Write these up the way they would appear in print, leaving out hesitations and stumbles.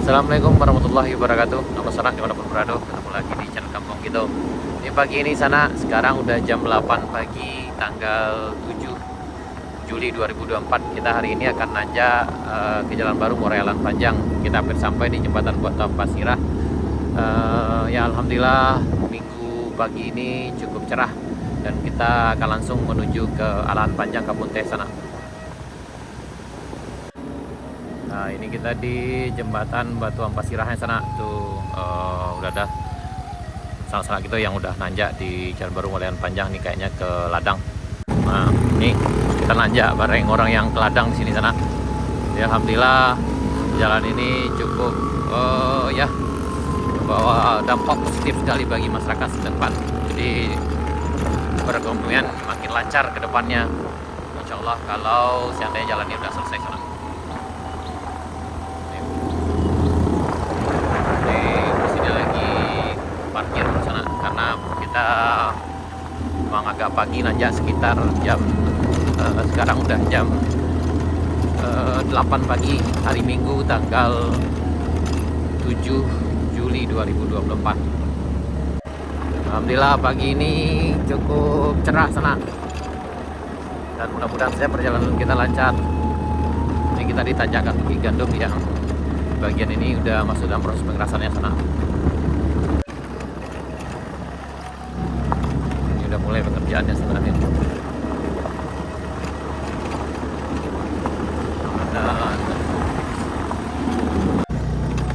Assalamualaikum warahmatullahi wabarakatuh. Nama sana dimanapun berada, ketemu lagi di channel Kampung gitu. Ini pagi ini sana, sekarang udah jam 8 pagi tanggal 7 Juli 2024. Kita hari ini akan nanjak ke Jalan Baru Morealan Panjang. Kita hampir sampai di jembatan Buatan Pasirah. Ya alhamdulillah minggu pagi ini cukup cerah dan kita akan langsung menuju ke Alaan Panjang Kampung Teh sana. Nah ini kita di jembatan Batuan Pasirahnya sana tuh, udah ada salah-salah gitu yang udah nanjak di Jalan Baru Morealan Panjang nih, kayaknya ke ladang. Nah ini kita nanjak bareng orang yang ke ladang di sini sana. Ya, alhamdulillah jalan ini cukup ya membawa dampak positif sekali bagi masyarakat setempat. Jadi perekonomian makin lancar ke depannya, insya Allah, kalau seandainya jalan ini udah selesai sana. Parkir di sana karena kita memang agak pagi, nanjak sekitar jam sekarang udah jam 8 pagi hari Minggu tanggal 7 Juli 2024. Alhamdulillah pagi ini cukup cerah sana dan mudah-mudahan saja perjalanan kita lancar. Ini kita di tanjakan Bukit Gandum yang bagian ini udah masuk dalam proses pengerasannya sana. Mulai pekerjaannya sebenarnya. Dan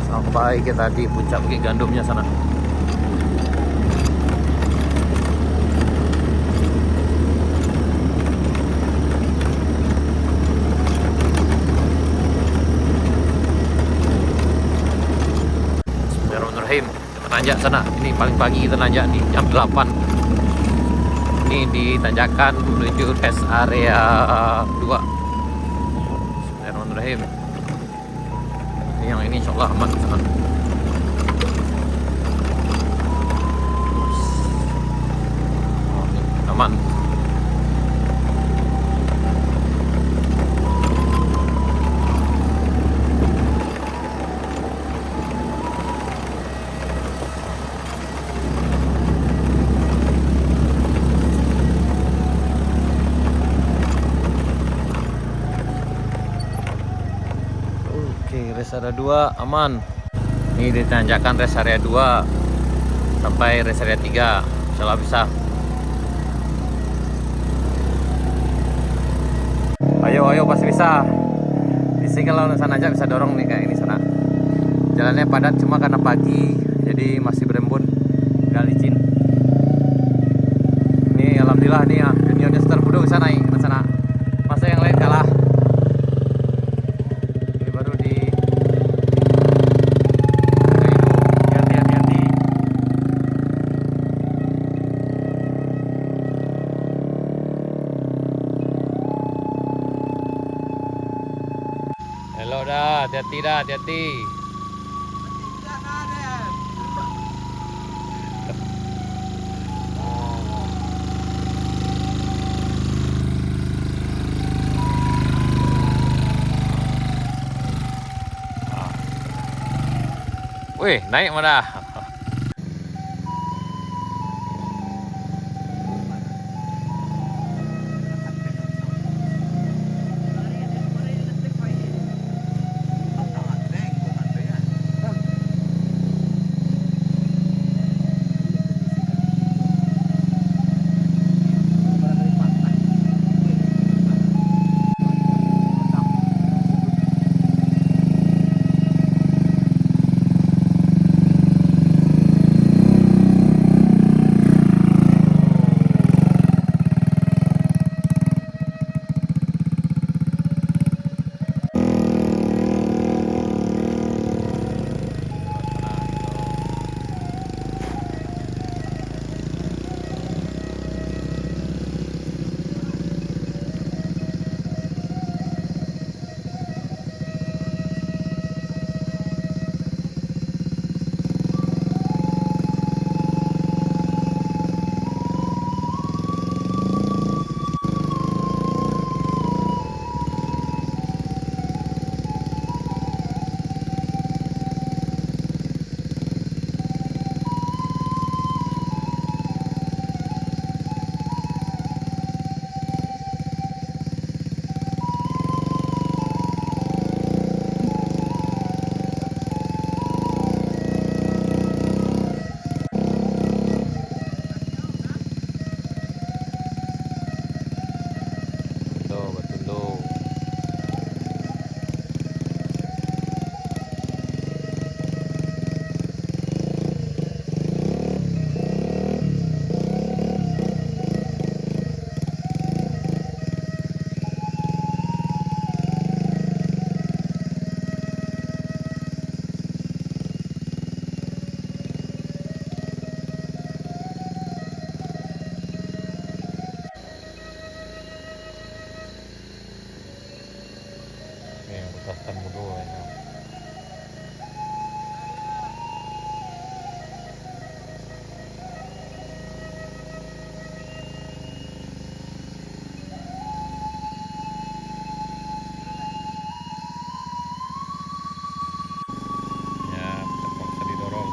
sampai kita di puncak Bukit Gandumnya sana. Bismillahirrahmanirrahim. Kita nanjak sana. Ini paling pagi kita nanjak nih jam 8. Ini di tanjakan menuju rest area 2. Bismillahirrahmanirrahim. Yang ini insyaallah aman sana. Aman. Rest area 2 aman. Ini ditanjakan rest area 2 sampai rest area 3. Insyaallah bisa. Ayo pasti bisa. Di sini kalau sana aja bisa dorong nih kayak ini sana. Jalannya padat cuma karena pagi jadi masih berembun, nggak licin. Ini alhamdulillah nih ya, juniornya Star Budo bisa naik ke sana. Masa yang lain kalah. Halo dah, hati-hati dah, hati-hati. Wih, naik mana? Sultan Mudo ya. Ya, terpaksa didorong.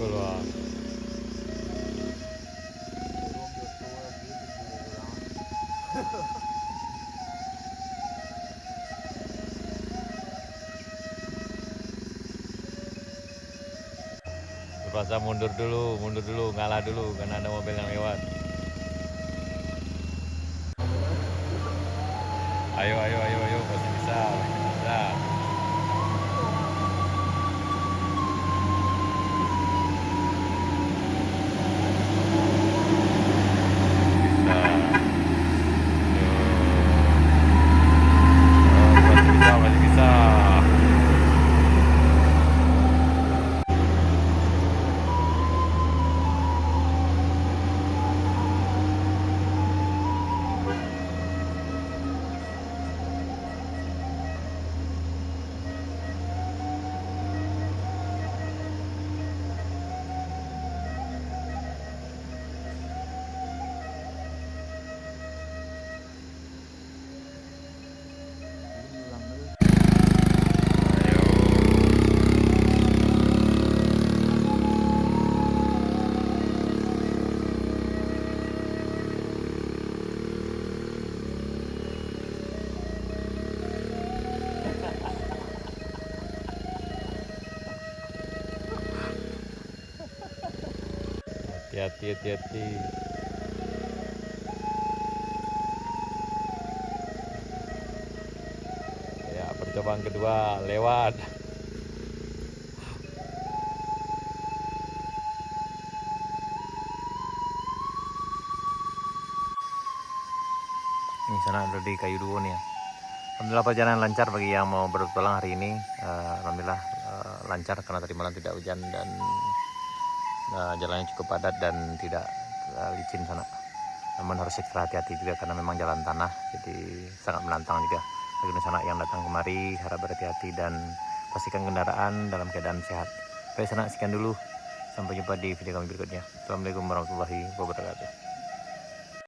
Keluar. Terpaksa mundur dulu, ngalah dulu karena ada mobil yang lewat. Ayo, masih bisa. Masih bisa. Hati-hati. Ya, percobaan kedua lewat. Ini sana ada di Kayu Duo nih ya. Alhamdulillah perjalanan lancar bagi yang mau berpetualang hari ini. Alhamdulillah lancar karena tadi malam tidak hujan dan jalannya cukup padat dan tidak licin sana. Namun harus ekstra hati-hati juga karena memang jalan tanah, jadi sangat menantang juga. Bagi sana yang datang kemari harap berhati-hati dan pastikan kendaraan dalam keadaan sehat. Baik sana, sekian dulu. Sampai jumpa di video kami berikutnya. Assalamualaikum warahmatullahi wabarakatuh.